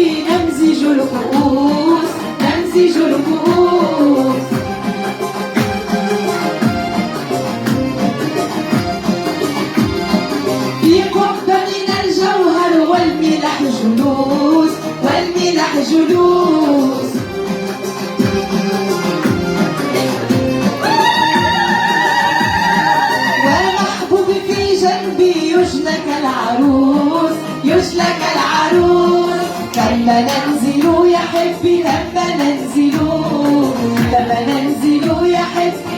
يحبي نمزج الكؤوس نمزج الكؤوس. في قبة من الجوهر والملح جلوس والملح جلوس. ومحبوب في جنبي يجلك العروس يجلك العروس. لما ننزل يا حبي لما ننزل لما ننزل يا حبي